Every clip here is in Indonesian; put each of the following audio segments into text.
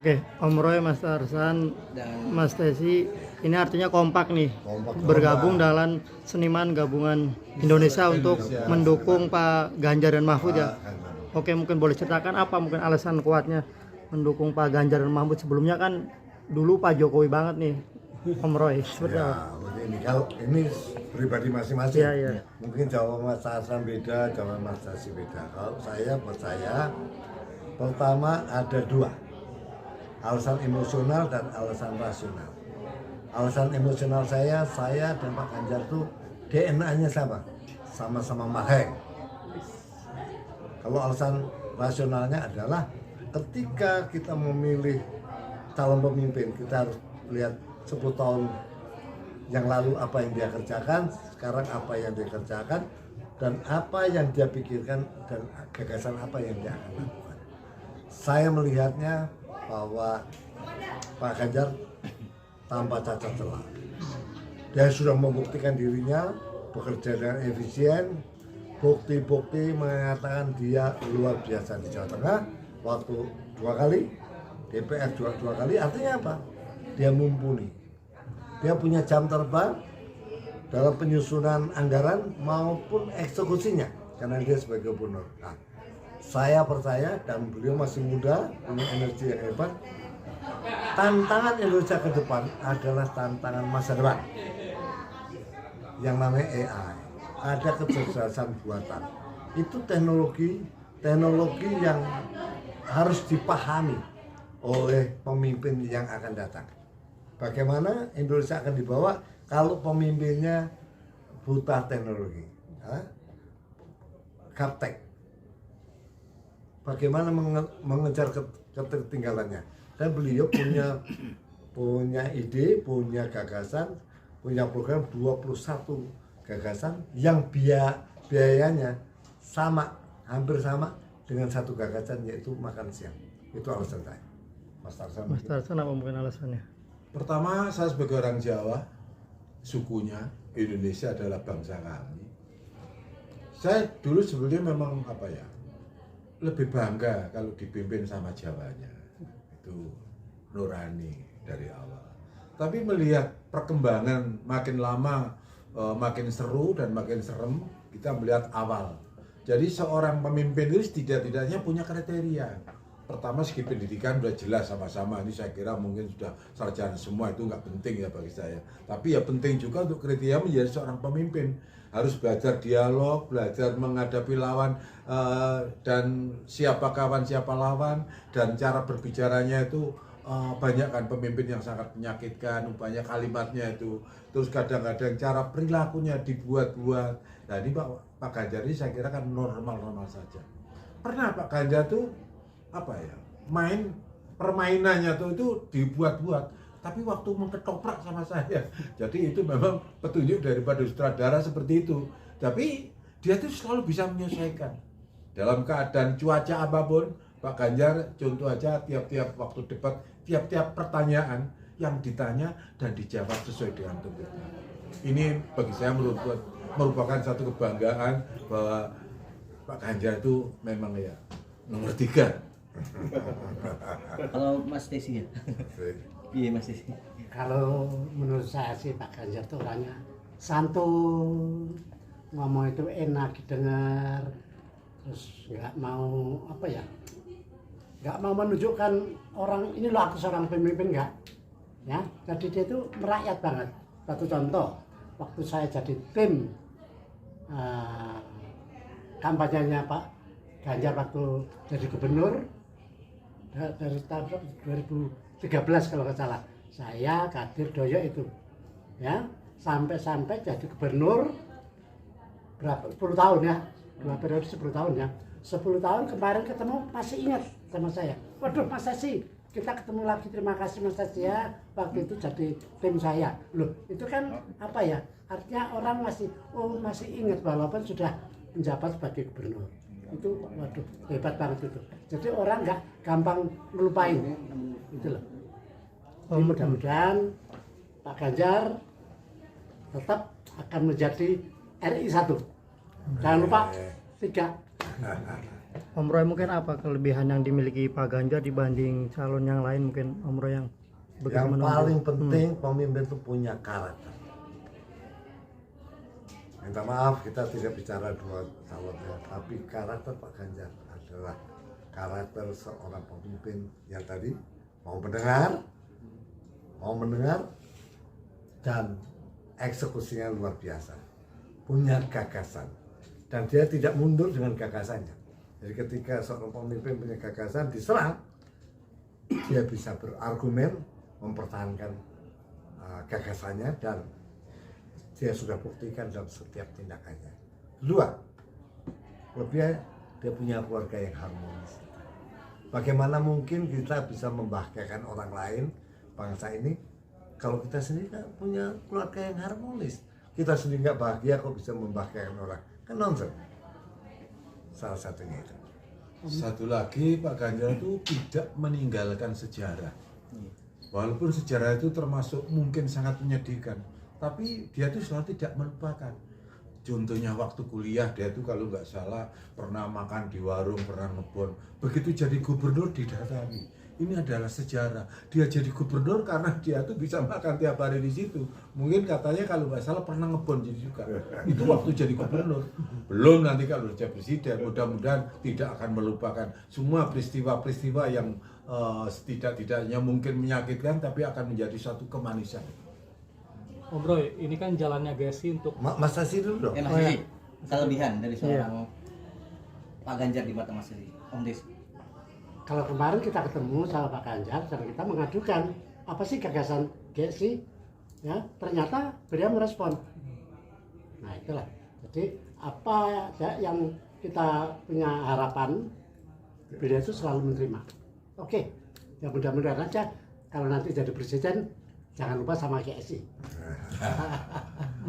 Oke, Om Roy, Mas Tarsan, Dan Mas Tesi, ini artinya kompak nih, Kompak. bergabung dalam Seniman Gabungan Indonesia untuk mendukung Pak Ganjar dan Mahfud ya. Oke, mungkin boleh ceritakan apa mungkin alasan kuatnya mendukung Pak Ganjar dan Mahfud? Sebelumnya kan dulu Pak Jokowi banget nih, Om Roy. Seperti apa? Ya, begini, kalau ini pribadi masing-masing. Iya, iya. Mungkin jawaban Mas Tarsan beda, jawaban Mas Tasi beda. Kalau saya percaya, pertama ada dua, alasan emosional dan alasan rasional. Alasan emosional saya dan Pak Ganjar tuh DNA-nya sama-sama maheng. Kalau alasan rasionalnya adalah ketika kita memilih calon pemimpin, kita harus lihat 10 tahun yang lalu apa yang dia kerjakan, sekarang apa yang dia kerjakan, dan apa yang dia pikirkan, dan gagasan apa yang dia akan lakukan. Saya melihatnya bahwa Pak Ganjar tanpa cacat celah. Dia sudah membuktikan dirinya bekerja dengan efisien. Bukti-bukti mengatakan dia luar biasa di Jawa Tengah. Waktu 2 kali, DPR dua kali, artinya apa? Dia mumpuni. Dia punya jam terbang dalam penyusunan anggaran maupun eksekusinya karena dia sebagai gubernur. Nah, saya percaya dan beliau masih muda, punya energi yang hebat. Tantangan Indonesia ke depan adalah tantangan masa depan yang namanya AI. Ada kecerdasan buatan. Itu teknologi yang harus dipahami oleh pemimpin yang akan datang. Bagaimana Indonesia akan dibawa kalau pemimpinnya buta teknologi, gaptek. Bagaimana mengejar ketertinggalannya? Dan beliau punya ide, punya gagasan, punya program 21 gagasan yang biayanya hampir sama dengan satu gagasan, yaitu makan siang. Itu alasan saya. Mas Tarsan. Mas Tarsan, apa mungkin alasannya? Pertama, saya sebagai orang Jawa, sukunya Indonesia adalah bangsa kami. Saya dulu sebelumnya memang lebih bangga kalau dipimpin sama Jawanya. Itu nurani dari awal. Tapi melihat perkembangan makin lama makin seru dan makin serem, kita melihat awal. Jadi seorang pemimpin itu tidak-tidaknya punya kriteria. Pertama, segi pendidikan sudah jelas sama-sama. Ini saya kira mungkin sudah sarjana semua, itu nggak penting ya bagi saya. Tapi ya penting juga untuk kriteria menjadi seorang pemimpin. Harus belajar dialog, belajar menghadapi lawan, dan siapa kawan, siapa lawan, dan cara berbicaranya itu banyak kan pemimpin yang sangat menyakitkan, banyak kalimatnya itu. Terus kadang-kadang cara perilakunya dibuat-buat. Nah ini Pak Ganjar ini saya kira kan normal-normal saja. Pernah Pak Ganjar tuh permainannya tuh itu dibuat-buat, tapi waktu mengketoprak sama saya. Jadi itu memang petunjuk daripada sutradara seperti itu. Tapi dia tuh selalu bisa menyesuaikan dalam keadaan cuaca apapun. Pak Ganjar contoh aja, tiap-tiap waktu debat, tiap-tiap pertanyaan yang ditanya dan dijawab sesuai dengan topiknya. Ini bagi saya merupakan satu kebanggaan bahwa Pak Ganjar itu memang ya nomor 3. kalau Mas Tesi ya? Iya Mas Tesi. Kalau menurut saya sih Pak Ganjar tuh orangnya santun, ngomong itu enak didengar, terus nggak mau nggak mau menunjukkan orang ini loh aku seorang pemimpin, nggak ya. Jadi dia itu merakyat banget. Satu contoh, waktu saya jadi tim kampanyenya Pak Ganjar waktu jadi gubernur dari tahun 2013 kalau nggak salah, saya Kadir Doyo itu ya sampai jadi gubernur berapa 10 tahun ya, 2 periode 10 tahun ya. 10 tahun kemarin ketemu masih ingat sama saya. Waduh Mas Tesi, kita ketemu lagi, terima kasih Mas Tesi ya, waktu itu jadi tim saya. Loh itu kan artinya orang masih ingat walaupun sudah menjabat sebagai gubernur. Itu waduh hebat banget itu. Jadi orang nggak gampang ngelupain itu loh. Jadi mudah-mudahan Pak Ganjar tetap akan menjadi RI 1. Jangan lupa 3. Om Roy mungkin apa kelebihan yang dimiliki Pak Ganjar dibanding calon yang lain, mungkin Om Roy yang begitu Yang menonjol? paling penting pemimpin itu punya karakter. Minta maaf kita tidak bicara dua calonnya, tapi karakter Pak Ganjar adalah karakter seorang pemimpin yang tadi mau mendengar dan eksekusinya luar biasa, punya gagasan dan dia tidak mundur dengan gagasannya. Jadi ketika seorang pemimpin punya gagasan diserang, dia bisa berargumen, mempertahankan gagasannya, dan dia sudah buktikan dalam setiap tindakannya. Kedua, lebih dia punya keluarga yang harmonis. Bagaimana mungkin kita bisa membahagiakan orang lain, bangsa ini, kalau kita sendiri nggak punya keluarga yang harmonis? Kita sendiri nggak bahagia, kok bisa membahagiakan orang? Kan nonsens. Salah satunya itu. Satu lagi, Pak Ganjar itu tidak meninggalkan sejarah. Walaupun sejarah itu termasuk mungkin sangat menyedihkan, tapi dia itu selalu tidak melupakan. Contohnya waktu kuliah, dia itu kalau nggak salah pernah makan di warung, pernah ngebon. Begitu jadi gubernur didatangi. Ini adalah sejarah. Dia jadi gubernur karena dia tuh bisa makan tiap hari di situ. Mungkin katanya kalau nggak salah pernah ngebon juga. Itu waktu jadi gubernur. Belum nanti kalau jadi presiden. Mudah-mudahan tidak akan melupakan semua peristiwa-peristiwa yang setidak-tidaknya mungkin menyakitkan, tapi akan menjadi satu kemanisan. Om Roy, ini kan jalannya GSI untuk Mas Sasi dulu dong. Mas Desi, kelebihan dari seorang Pak Ganjar di mata Mas Desi. Om Desi. Kalau kemarin kita ketemu sama Pak Ganjar dan kita mengadukan apa sih gagasan GSI, ya ternyata beliau merespon. Nah itulah. Jadi apa yang kita punya harapan, beliau itu selalu menerima. Oke, ya mudah-mudahan aja kalau nanti jadi presiden jangan lupa sama GSI.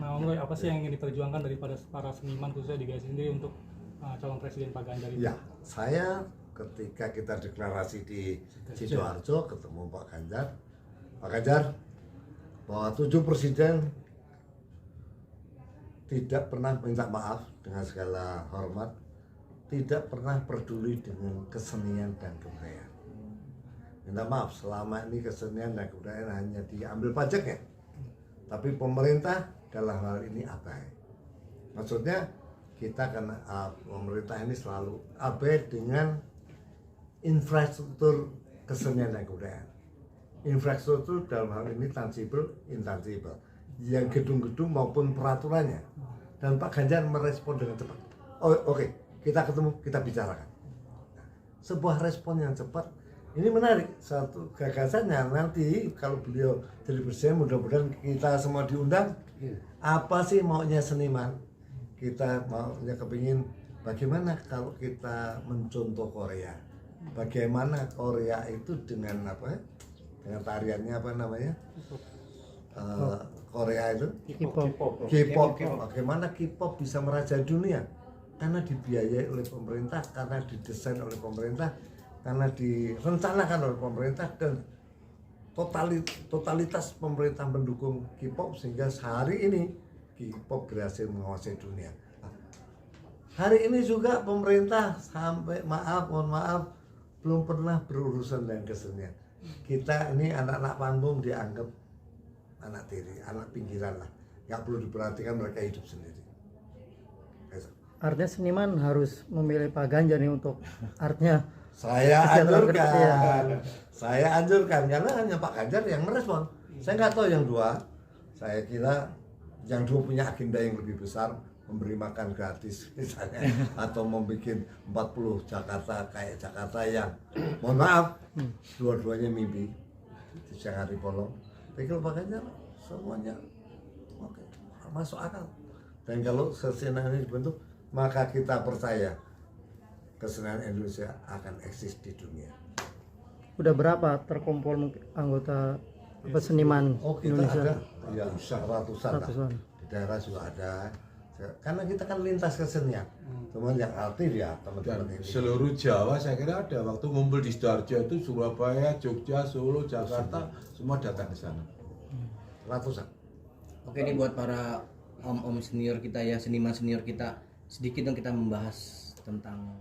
Nah, Om Roy, apa sih yang ingin diperjuangkan daripada para seniman khususnya di GSI sendiri untuk calon presiden Pak Ganjar ini? Ya, saya ketika kita deklarasi di Sidoarjo ketemu Pak Ganjar, bahwa 7 presiden tidak pernah minta maaf dengan segala hormat, tidak pernah peduli dengan kesenian dan kebudayaan. Minta maaf, selama ini kesenian dan kebudayaan hanya diambil pajaknya, tapi pemerintah dalam hal ini abai. Maksudnya kita karena pemerintah ini selalu abai dengan infrastruktur kesenian dan kebudayaan. Infrastruktur dalam hal ini tangible, intangible, yang gedung-gedung maupun peraturannya. Dan Pak Ganjar merespon dengan cepat. Oh, oke, kita ketemu, kita bicarakan. Sebuah respon yang cepat. Ini menarik, satu gagasannya nanti kalau beliau jadi presiden, mudah-mudahan kita semua diundang. Apa sih maunya seniman? Kita maunya kepingin bagaimana kalau kita mencontoh Korea. Bagaimana Korea itu dengan apa? Dengan tariannya apa namanya? Korea itu K-pop. Bagaimana K-pop bisa merajai dunia? Karena dibiayai oleh pemerintah, karena didesain oleh pemerintah, karena direncanakan oleh pemerintah, dan totalitas pemerintah mendukung K-pop sehingga sehari ini K-pop berhasil menguasai dunia. Hari ini juga pemerintah sampai mohon maaf belum pernah berurusan dengan kesenian. Kita ini anak-anak panggung dianggap anak tiri, anak pinggiran lah. Nggak perlu diperhatikan, mereka hidup sendiri. Artinya seniman harus memilih Pak Ganjar nih untuk artnya. Saya anjurkan, Iya. saya anjurkan karena hanya Pak Ganjar yang merespon. Saya nggak tahu yang dua. Saya kira yang dua punya agenda yang lebih besar, memberi makan gratis misalnya, atau membuat 40 Jakarta kayak Jakarta yang, mohon maaf, dua-duanya mimpi di siang hari bolong. Tapi kalau Pak Ganjar semuanya oke, masuk akal. Dan kalau kesenian ini dibentuk, maka kita percaya kesenian Indonesia akan eksis di dunia. Udah berapa terkumpul mungkin anggota seniman Oh, kita Indonesia? ada ya, ratusan lah. Ratusan. Di daerah juga ada. Karena kita kan lintas kesenian. Cuman yang aktif ya Dan teman-teman ini. seluruh Jawa saya kira ada waktu ngumpul di Sidoarjo itu Surabaya, Jogja, Solo, Jakarta semua datang ke sana. Ratusan. Oke, ini buat para om-om senior kita ya, seniman senior kita, sedikit dong kita membahas tentang